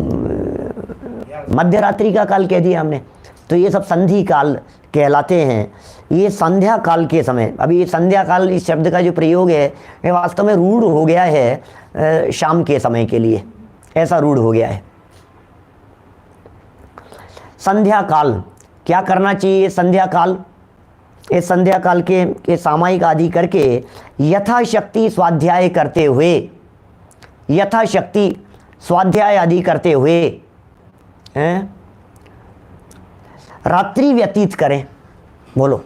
मध्य रात्रि का काल कह दिया हमने। तो ये सब संधि काल कहलाते हैं। ये संध्या काल के समय, अभी ये संध्या काल इस शब्द का जो प्रयोग है ये वास्तव में रूढ़ हो गया है शाम के समय के लिए, ऐसा रूढ़ हो गया है। संध्या काल क्या करना चाहिए? संध्या काल, इस संध्या काल के सामायिक आदि करके यथाशक्ति स्वाध्याय करते हुए, यथाशक्ति स्वाध्याय आदि करते हुए रात्रि व्यतीत करें। बोलो,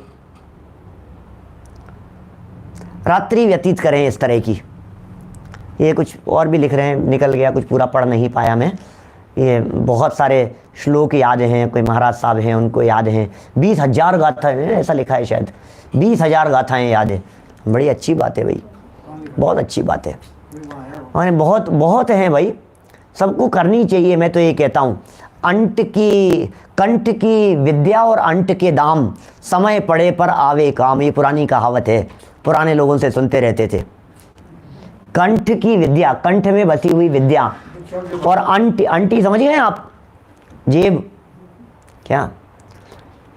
रात्रि व्यतीत करें इस तरह की। ये कुछ और भी लिख रहे हैं, निकल गया, कुछ पूरा पढ़ नहीं पाया मैं। ये बहुत सारे श्लोक याद हैं, कोई महाराज साहब हैं उनको याद हैं, 20,000 गाथाएं, ऐसा लिखा है शायद, 20,000 गाथाएं याद है। बड़ी अच्छी बात है भाई, बहुत अच्छी बात है। और बहुत बहुत है भाई, सबको करनी चाहिए। मैं तो ये कहता हूँ, कंठ की विद्या और अंट के दाम, समय पड़े पर आवे काम, ये पुरानी कहावत है, पुराने लोगों से सुनते रहते थे। कंठ की विद्या, कंठ में बसी हुई विद्या, और अंटी समझ गए आप, जेब क्या,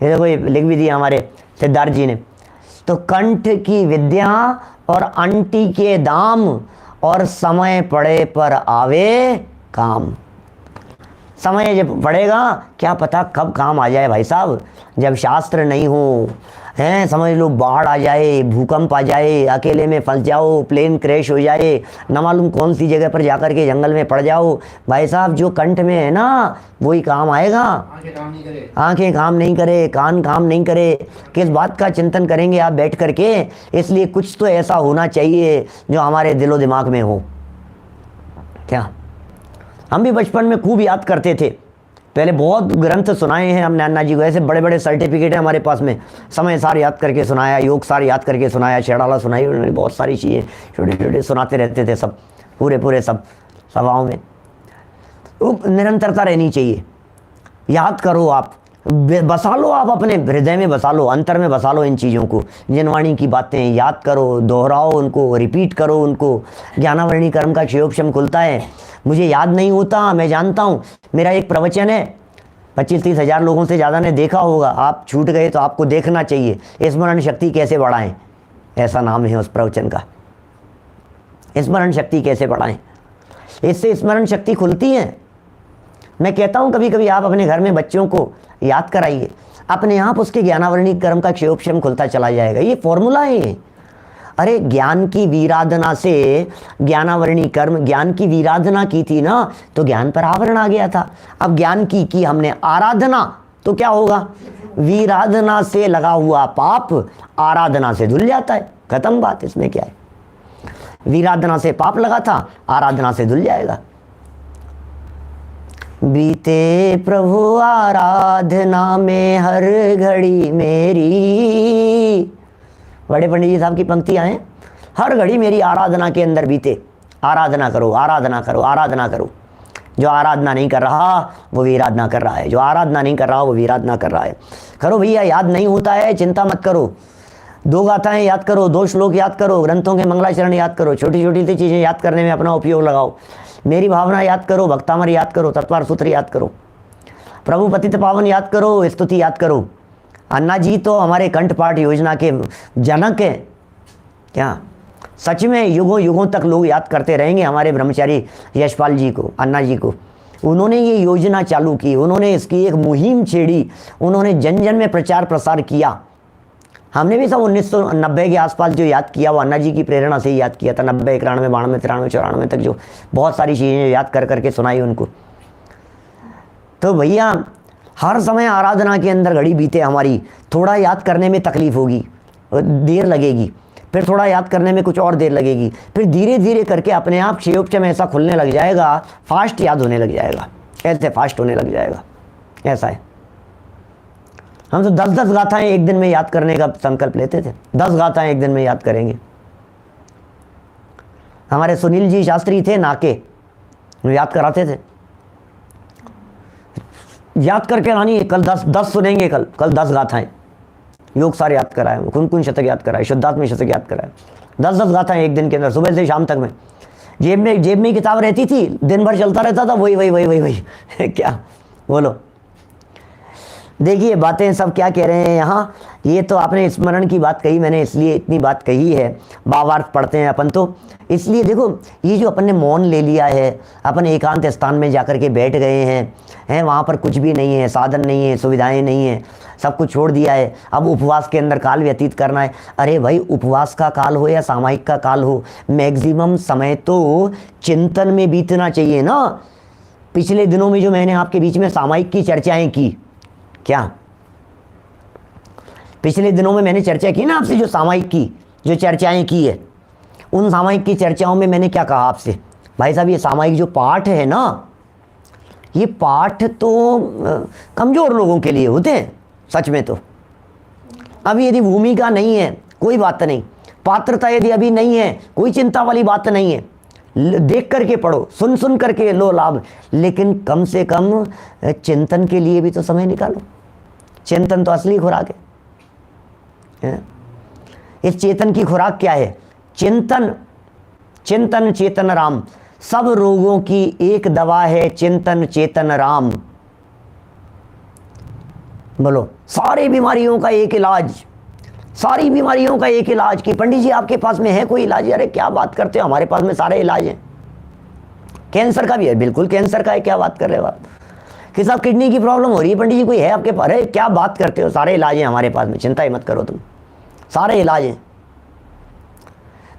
ये देखो ये लिख भी दिया हमारे सिद्धार्थ जी ने। तो कंठ की विद्या और अंटी के दाम, और समय पड़े पर आवे काम। समय जब पड़ेगा, क्या पता कब काम आ जाए भाई साहब। जब शास्त्र नहीं हो, हैं, समझ लो बाढ़ आ जाए, भूकंप आ जाए, अकेले में फंस जाओ, प्लेन क्रैश हो जाए, न मालूम कौन सी जगह पर जाकर के जंगल में पड़ जाओ, भाई साहब जो कंठ में है ना वही काम आएगा। आंखें काम नहीं करे, कान काम नहीं करे, किस बात का चिंतन करेंगे आप बैठ करके। इसलिए कुछ तो ऐसा होना चाहिए जो हमारे दिलो दिमाग में हो। क्या हम भी बचपन में खूब याद करते थे, पहले बहुत ग्रंथ सुनाए हैं हमने अन्ना जी को, ऐसे बड़े बड़े सर्टिफिकेट है हमारे पास में। समय सार याद करके सुनाया, योग सार याद करके सुनाया, शेड़ाला सुनाई, उन्होंने बहुत सारी चीज़ें छोटे छोटे सुनाते रहते थे सब, पूरे सब सभाओं में। तो निरंतरता रहनी चाहिए। याद करो आप, बसा लो, आप अपने हृदय में बसा लो, अंतर में बसा लो इन चीज़ों को। जिनवाणी की बातें याद करो, दोहराओ उनको, रिपीट करो उनको। ज्ञानावरणी कर्म का क्षयोक्षम खुलता है। मुझे याद नहीं होता, मैं जानता हूँ, मेरा एक प्रवचन है, 25-30 हज़ार लोगों से ज़्यादा ने देखा होगा। आप छूट गए तो आपको देखना चाहिए। स्मरण शक्ति कैसे बढ़ाएं, ऐसा नाम है उस प्रवचन का। स्मरण शक्ति कैसे बढ़ाएं, इससे स्मरण शक्ति खुलती है। मैं कहता हूँ कभी कभी आप अपने घर में बच्चों को याद कराइए, अपने आप उसके ज्ञानावरणी कर्म का क्षयोक्षम खुलता चला जाएगा। ये फॉर्मूला है। अरे ज्ञान की वीराधना से ज्ञानावरणी कर्म, ज्ञान की वीराधना की थी ना तो ज्ञान पर आवरण आ गया था। अब ज्ञान की हमने आराधना, तो क्या होगा, वीराधना से लगा हुआ पाप आराधना से धुल जाता है। खत्म बात, इसमें क्या है। वीराधना से पाप लगा था, आराधना से धुल जाएगा। बीते प्रभु आराधना में हर घड़ी मेरी, बड़े पंडित जी साहब की पंक्तियां हैं, हर घड़ी मेरी आराधना के अंदर बीते। आराधना करो, आराधना करो, आराधना करो। जो आराधना नहीं कर रहा वो वीराधना कर रहा है, जो आराधना नहीं कर रहा वो वीराधना कर रहा है। करो भैया, याद नहीं होता है चिंता मत करो। 2 गाथाएं याद करो, 2 श्लोक याद करो, ग्रंथों के मंगलाचरण याद करो, छोटी छोटी सी चीज़ें याद करने में अपना उपयोग लगाओ। मेरी भावना याद करो, भक्तामर याद करो, तत्वार सूत्र याद करो, प्रभु पतित पावन याद करो, स्तुति याद करो। अन्ना जी तो हमारे कंठपाठ योजना के जनक हैं। क्या सच में युगों युगों तक लोग याद करते रहेंगे हमारे ब्रह्मचारी यशपाल जी को, अन्ना जी को। उन्होंने ये योजना चालू की, उन्होंने इसकी एक मुहिम छेड़ी, उन्होंने जन जन में प्रचार प्रसार किया। हमने भी सब 1990 के आसपास जो याद किया वो अन्ना जी की प्रेरणा से ही याद किया था। 90, 91, 92, 93, 94 तक जो बहुत सारी चीज़ें याद कर करके सुनाई उनको। तो भैया हर समय आराधना के अंदर घड़ी बीते हमारी। थोड़ा याद करने में तकलीफ होगी, देर लगेगी, फिर थोड़ा याद करने में कुछ और देर लगेगी, फिर धीरे धीरे करके अपने आप क्षयोक्षम ऐसा खुलने लग जाएगा, फास्ट याद होने लग जाएगा, ऐसे फास्ट होने लग जाएगा। ऐसा है। हम तो 10-10 गाथाएं एक दिन में याद करने का संकल्प लेते थे। 10 गाथाएं एक दिन में याद करेंगे। हमारे सुनील जी शास्त्री थे नाके, वो याद कराते थे। याद करके रानी कल 10 सुनेंगे, कल 10 गाथाएं। योग सार याद कराए, कुन शतक याद कराए, शुद्धात्म शतक याद कराए। 10-10 गाथाएं एक दिन के अंदर, सुबह से शाम तक में। जेब में किताब रहती थी, दिन भर चलता रहता था वही क्या बोलो। देखिए बातें सब क्या कह रहे हैं यहाँ। ये तो आपने स्मरण की बात कही, मैंने इसलिए इतनी बात कही है। भावार्थ पढ़ते हैं अपन तो, इसलिए देखो ये जो अपन ने मौन ले लिया है, अपन एकांत स्थान में जाकर के बैठ गए हैं, वहाँ पर कुछ भी नहीं है, साधन नहीं है, सुविधाएं नहीं है, सब कुछ छोड़ दिया है। अब उपवास के अंदर काल व्यतीत करना है। अरे भाई उपवास का काल हो या सामायिक का काल हो, मैक्सिमम समय तो चिंतन में बीतना चाहिए ना। पिछले दिनों में जो मैंने आपके बीच में सामायिक की चर्चाएं की, क्या पिछले दिनों में मैंने चर्चा की ना आपसे, जो सामायिक की जो चर्चाएं की है, उन सामायिक की चर्चाओं में मैंने क्या कहा आपसे, भाई साहब ये सामायिक जो पाठ है ना, ये पाठ तो कमज़ोर लोगों के लिए होते हैं सच में। तो अब यदि भूमिका नहीं है कोई बात नहीं, पात्रता यदि अभी नहीं है, कोई चिंता वाली बात नहीं है, देख करके पढ़ो, सुन सुन करके लो लाभ, लेकिन कम से कम चिंतन के लिए भी तो समय निकालो। चिंतन तो असली खुराक है। इस चेतन की खुराक क्या है? चिंतन। चिंतन चेतन राम, सब रोगों की एक दवा है चिंतन चेतन राम। बोलो, सारी बीमारियों का एक इलाज, सारी बीमारियों का एक इलाज। कि पंडित जी आपके पास में है कोई इलाज? अरे क्या बात करते हो, हमारे पास में सारे इलाज हैं। कैंसर का भी है, बिल्कुल कैंसर का है, क्या बात कर रहे हो आप? कि साहब किडनी की प्रॉब्लम हो रही है, पंडित जी कोई है आपके पास? अरे क्या बात करते हो, सारे इलाज हैं हमारे पास में, चिंता ही मत करो तुम, सारे इलाज हैं।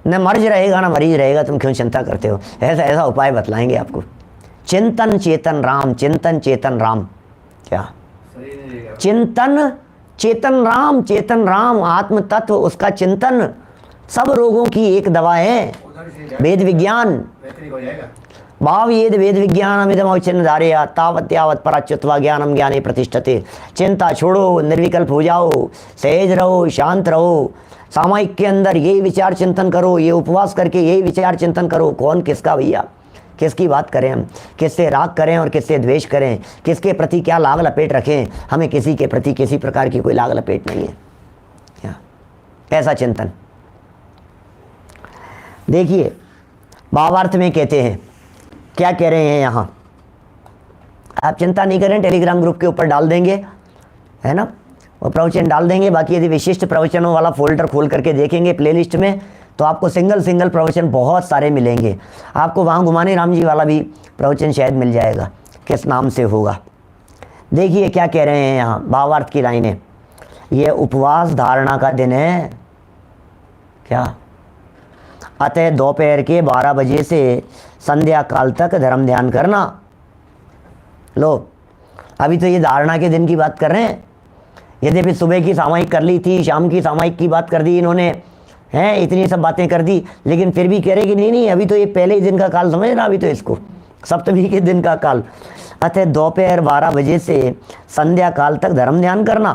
न मर्ज रहेगा ना मरीज रहेगा, तुम क्यों चिंता करते हो? ऐसा ऐसा उपाय बतलाएंगे आपको। चिंतन चेतन राम, चिंतन चेतन राम। क्या चिंतन चेतन राम? चेतन राम आत्म तत्व, उसका चिंतन सब रोगों की एक दवा है। वेद विज्ञान भाव येद वेद विज्ञानमिदम अवचिन्न धारया तावत यावत पराच्युत्वा ज्ञानम ज्ञाने प्रतिष्ठते। चिंता छोड़ो, निर्विकल्प हो जाओ, सहज रहो, शांत रहो। सामायिक के अंदर यही विचार चिंतन करो, ये उपवास करके यही विचार चिंतन करो। कौन किसका भैया, किसकी बात करें हम, किससे राग करें और किससे द्वेष करें, किसके प्रति क्या लाग लपेट रखें? हमें किसी के प्रति किसी प्रकार की कोई लाग लपेट नहीं है। क्या ऐसा चिंतन। देखिए भावार्थ में कहते हैं, क्या कह रहे हैं यहाँ, आप चिंता नहीं करें, टेलीग्राम ग्रुप के ऊपर डाल देंगे, है ना, वो प्रवचन डाल देंगे। बाकी यदि विशिष्ट प्रवचनों वाला फोल्डर खोल करके देखेंगे प्लेलिस्ट में, तो आपको सिंगल सिंगल प्रवचन बहुत सारे मिलेंगे। आपको वहाँ घुमाने राम जी वाला भी प्रवचन शायद मिल जाएगा, किस नाम से होगा। देखिए क्या कह रहे हैं यहाँ, भावार्थ की लाइनें। ये उपवास धारणा का दिन है। क्या? अतः दोपहर के 12 बजे से संध्या काल तक धर्म ध्यान करना। लो, अभी तो ये धारणा के दिन की बात कर रहे हैं। यद्यपि सुबह की सामायिक कर ली थी, शाम की सामायिक की बात कर दी इन्होंने, हैं इतनी सब बातें कर दी, लेकिन फिर भी कह रहे कि नहीं नहीं, अभी तो ये पहले ही दिन का काल समझना, अभी तो इसको सप्तमी के दिन का काल। अतः दोपहर 12 बजे से संध्या काल तक धर्म ध्यान करना।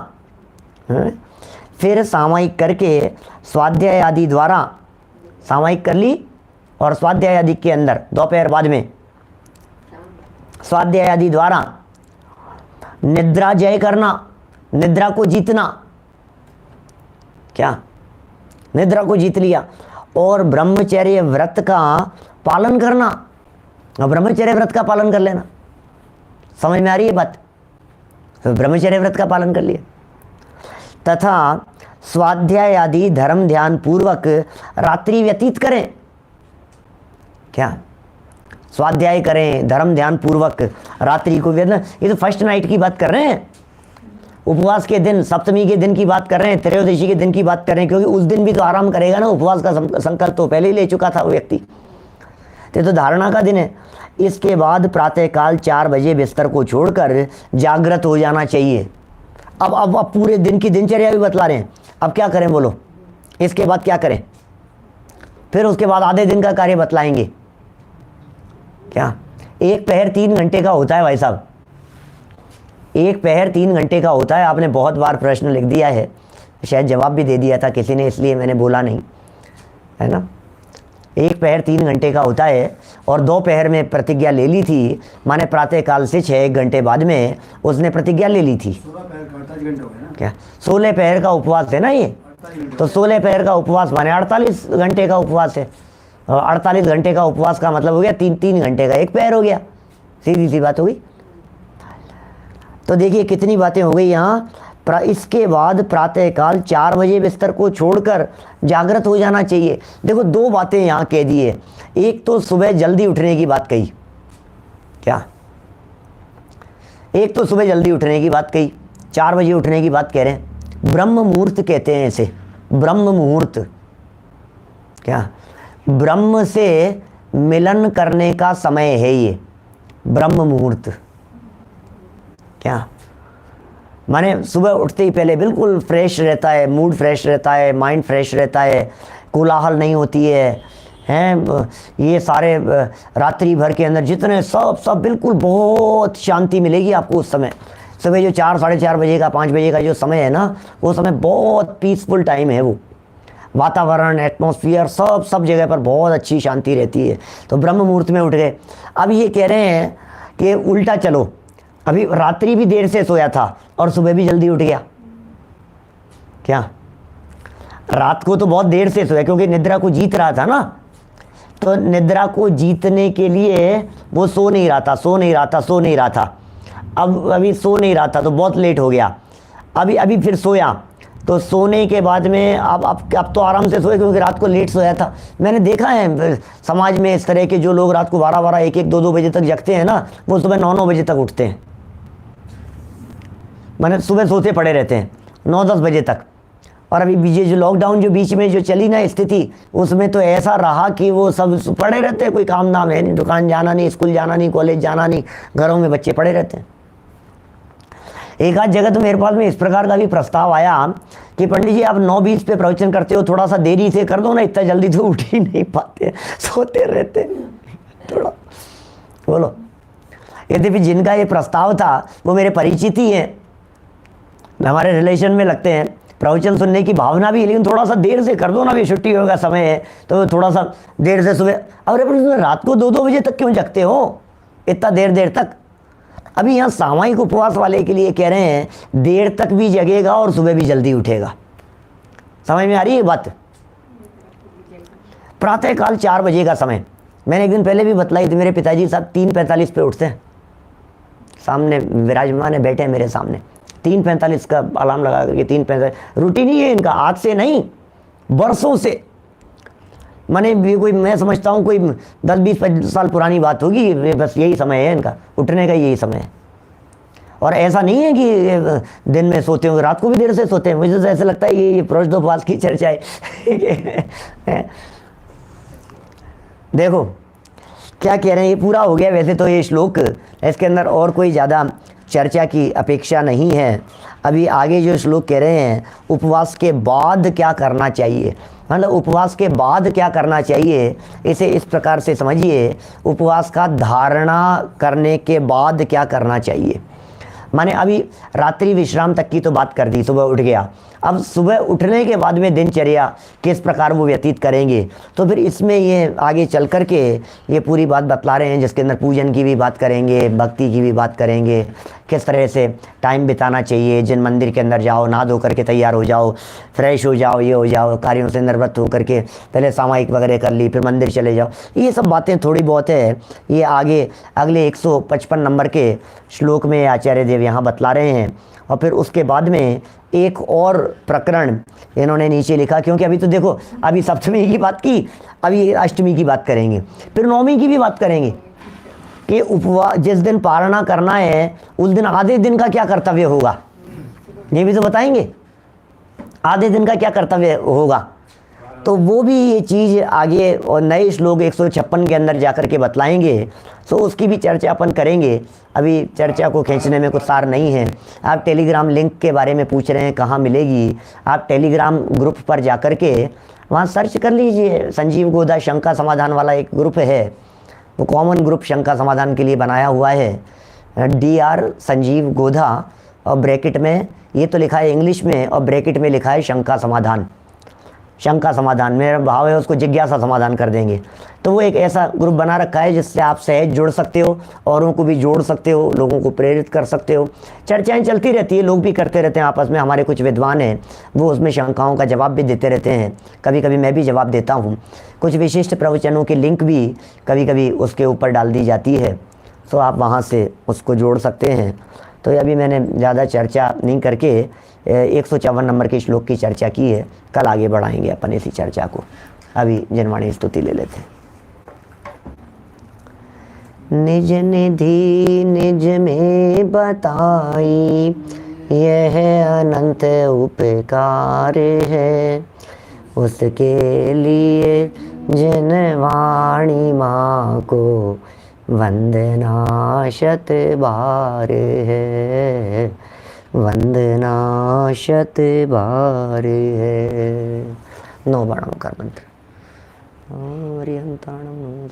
फिर सामायिक करके स्वाध्याय आदि द्वारा, सामायिक कर ली और स्वाध्याय आदि के अंदर दोपहर बाद में स्वाध्याय आदि द्वारा निद्रा जय करना, निद्रा को जीतना। क्या? निद्रा को जीत लिया। और ब्रह्मचर्य व्रत का पालन करना। ब्रह्मचर्य व्रत का पालन कर लेना। समझ में आ रही है बात? ब्रह्मचर्य व्रत का पालन कर लिया। तथा स्वाध्याय आदि धर्म ध्यान पूर्वक रात्रि व्यतीत करें। क्या? स्वाध्याय करें, धर्म ध्यान पूर्वक रात्रि को व्यतीत। ये तो फर्स्ट नाइट की बात कर रहे हैं, उपवास के दिन, सप्तमी के दिन की बात कर रहे हैं, त्रयोदशी के दिन की बात कर रहे हैं, क्योंकि उस दिन भी तो आराम करेगा ना। उपवास का संकल्प तो पहले ही ले चुका था वो व्यक्ति। तो धारणा का दिन है। इसके बाद प्रातःकाल 4 बजे बिस्तर को छोड़कर जागृत हो जाना चाहिए। अब पूरे दिन की दिनचर्या भी बतला रहे हैं। अब क्या करें बोलो, इसके बाद क्या करें? फिर उसके बाद आधे दिन का कार्य बतलाएंगे। क्या? एक पहर 3 घंटे का होता है भाई साहब, एक पहर 3 घंटे का होता है। आपने बहुत बार प्रश्न लिख दिया है, शायद जवाब भी दे दिया था किसी ने, इसलिए मैंने बोला नहीं, है ना। एक पहर 3 घंटे का होता है और 2 पहर में प्रतिज्ञा ले ली थी, माने प्रातःकाल से 6 घंटे बाद में उसने प्रतिज्ञा ले ली थी। 16 पहर का 48 घंटे हो गए ना। क्या? 16 पहर का उपवास है ना ये, तो 16 पहर का उपवास माने 48 घंटे का उपवास है। और 48 घंटे का उपवास का मतलब हो गया 3 घंटे का एक पहर हो गया, सीधी सी बात हो गई। तो देखिए कितनी बातें हो गई यहाँ। इसके बाद प्रातःकाल 4 बजे बिस्तर को छोड़कर जागृत हो जाना चाहिए। देखो 2 बातें यहाँ कह दी है। एक तो सुबह जल्दी उठने की बात कही। क्या? एक तो सुबह जल्दी उठने की बात कही, 4 बजे उठने की बात कह रहे हैं। ब्रह्म मुहूर्त कहते हैं इसे, ब्रह्म मुहूर्त। क्या? ब्रह्म से मिलन करने का समय है ये ब्रह्म मुहूर्त। क्या? माने सुबह उठते ही पहले बिल्कुल फ्रेश रहता है, मूड फ्रेश रहता है, माइंड फ्रेश रहता है, कोलाहल नहीं होती है, हैं ये सारे रात्रि भर के अंदर जितने सब बिल्कुल बहुत शांति मिलेगी आपको उस समय। सुबह जो 4 साढ़े 4 बजे का 5 बजे का जो समय है ना, वो समय बहुत पीसफुल टाइम है वो। वातावरण, एटमॉस्फेयर, सब जगह पर बहुत अच्छी शांति रहती है। तो ब्रह्म मुहूर्त में उठ गए। अब ये कह रहे हैं कि उल्टा चलो, अभी रात्रि भी देर से सोया था और सुबह भी जल्दी उठ गया। क्या रात को तो बहुत देर से सोया क्योंकि निद्रा को जीत रहा था ना, तो निद्रा को जीतने के लिए वो सो नहीं रहा था। अब अभी सो नहीं रहा था तो बहुत लेट हो गया। अभी फिर सोया, तो सोने के बाद में अब तो आराम से सोए क्योंकि रात को लेट सोया था। मैंने देखा है समाज में इस तरह के जो लोग रात को 12-12, 1-1, 2-2 बजे तक जगते हैं ना, वो सुबह 9-9 बजे तक उठते हैं। मैंने सुबह सोते पड़े रहते हैं 9-10 बजे तक। और अभी ये जो लॉकडाउन जो बीच में जो चली ना स्थिति, उसमें तो ऐसा रहा कि वो सब पड़े रहते हैं, कोई काम नाम है नहीं, दुकान जाना नहीं, स्कूल जाना नहीं, कॉलेज जाना नहीं, घरों में बच्चे पड़े रहते हैं। एक आध जगह तो मेरे पास में इस प्रकार का भी प्रस्ताव आया कि पंडित जी आप 9:20 पे प्रवचन करते हो, थोड़ा सा देरी से कर दो ना, इतना जल्दी तो उठ ही नहीं पाते, सोते रहते थोड़ा। बोलो, यद्यपि जिनका ये प्रस्ताव था वो मेरे परिचित ही हैं, हमारे रिलेशन में लगते हैं, प्रवचन सुनने की भावना भी, लेकिन थोड़ा सा देर से कर दो ना, भी छुट्टी होगा समय है तो थोड़ा सा देर से सुबह। अरे रात को 2-2 बजे तक क्यों जगते हो, इतना देर तक? अभी यहाँ सामूहिक उपवास वाले के लिए कह रहे हैं देर तक भी जगेगा और सुबह भी जल्दी उठेगा। समझ में आ रही है बात? प्रातःकाल 4 बजे का समय, मैंने एक दिन पहले भी बतलाई थी, मेरे पिताजी साहब 3:45 पे उठते हैं, सामने विराजमान है, बैठे हैं मेरे सामने, 3:45 का अलार्म लगा करके 3:45 रूटीन ही है इनका, आज से नहीं बरसों से। मैंने कोई, मैं समझता हूँ कोई 10-20 साल पुरानी बात होगी, बस यही समय है इनका, उठने का यही समय है। और ऐसा नहीं है कि दिन में सोते होंगे, रात को भी देर से सोते हैं। मुझे तो ऐसा लगता है ये प्रोष्ठोपवास की चर्चा है। देखो क्या कह रहे हैं, ये पूरा हो गया वैसे तो ये श्लोक, इसके अंदर और कोई ज़्यादा चर्चा की अपेक्षा नहीं है। अभी आगे जो श्लोक कह रहे हैं, उपवास के बाद क्या करना चाहिए, मतलब उपवास के बाद क्या करना चाहिए, इसे इस प्रकार से समझिए, उपवास का धारणा करने के बाद क्या करना चाहिए। माने अभी रात्रि विश्राम तक की तो बात कर दी, सुबह उठ गया, अब सुबह उठने के बाद में दिनचर्या किस प्रकार वो व्यतीत करेंगे, तो फिर इसमें ये आगे चल कर के ये पूरी बात बतला रहे हैं, जिसके अंदर पूजन की भी बात करेंगे, भक्ति की भी बात करेंगे, किस तरह से टाइम बिताना चाहिए। जिन मंदिर के अंदर जाओ, नहा धो करके तैयार हो जाओ, फ्रेश हो जाओ, ये हो जाओ, कार्यों से निवृत्त हो करके पहले सामायिक वगैरह कर ली, फिर मंदिर चले जाओ, ये सब बातें थोड़ी बहुत है, ये आगे अगले 155 नंबर के श्लोक में आचार्य देव यहाँ बतला रहे हैं। और फिर उसके बाद में एक और प्रकरण इन्होंने नीचे लिखा, क्योंकि अभी तो देखो, अभी सप्तमी की बात की, अभी अष्टमी की बात करेंगे, फिर नवमी की भी बात करेंगे कि उपवास जिस दिन पारणा करना है उस दिन आधे दिन का क्या कर्तव्य होगा, ये भी तो बताएंगे, आधे दिन का क्या कर्तव्य होगा। तो वो भी ये चीज़ आगे और नए श्लोक 156 के अंदर जाकर के बतलाएंगे, तो उसकी भी चर्चा अपन करेंगे। अभी चर्चा को खींचने में कुछ सार नहीं है। आप टेलीग्राम लिंक के बारे में पूछ रहे हैं कहाँ मिलेगी, आप टेलीग्राम ग्रुप पर जाकर के वहाँ सर्च कर लीजिए, संजीव गोधा शंका समाधान वाला एक ग्रुप है, वो कॉमन ग्रुप शंका समाधान के लिए बनाया हुआ है, DR संजीव गोधा, और ब्रैकेट में ये तो लिखा है इंग्लिश में, और ब्रैकेट में लिखा है शंका समाधान। शंका समाधान, मेरा भाव है उसको जिज्ञासा समाधान कर देंगे। तो वो एक ऐसा ग्रुप बना रखा है जिससे आप सहज जुड़ सकते हो, औरों को भी जोड़ सकते हो, लोगों को प्रेरित कर सकते हो। चर्चाएं चलती रहती है, लोग भी करते रहते हैं आपस में, हमारे कुछ विद्वान हैं वो उसमें शंकाओं का जवाब भी देते रहते हैं, कभी कभी मैं भी जवाब देता हूँ। कुछ विशिष्ट प्रवचनों की लिंक भी कभी कभी उसके ऊपर डाल दी जाती है, तो आप वहाँ से उसको जोड़ सकते हैं। तो अभी मैंने ज़्यादा चर्चा नहीं करके 154 नंबर के श्लोक की चर्चा की है, कल आगे बढ़ाएंगे अपन इसी चर्चा को। अभी जनवाणी स्तुति ले लेते हैं। निज निधि निज में बताई, यह अनंत उपकार है, उसके लिए जनवाणी माँ को वंदना शत बार है, वंदना शत बार है। 9 बार ओंकार मंत्र। हरिहंताणं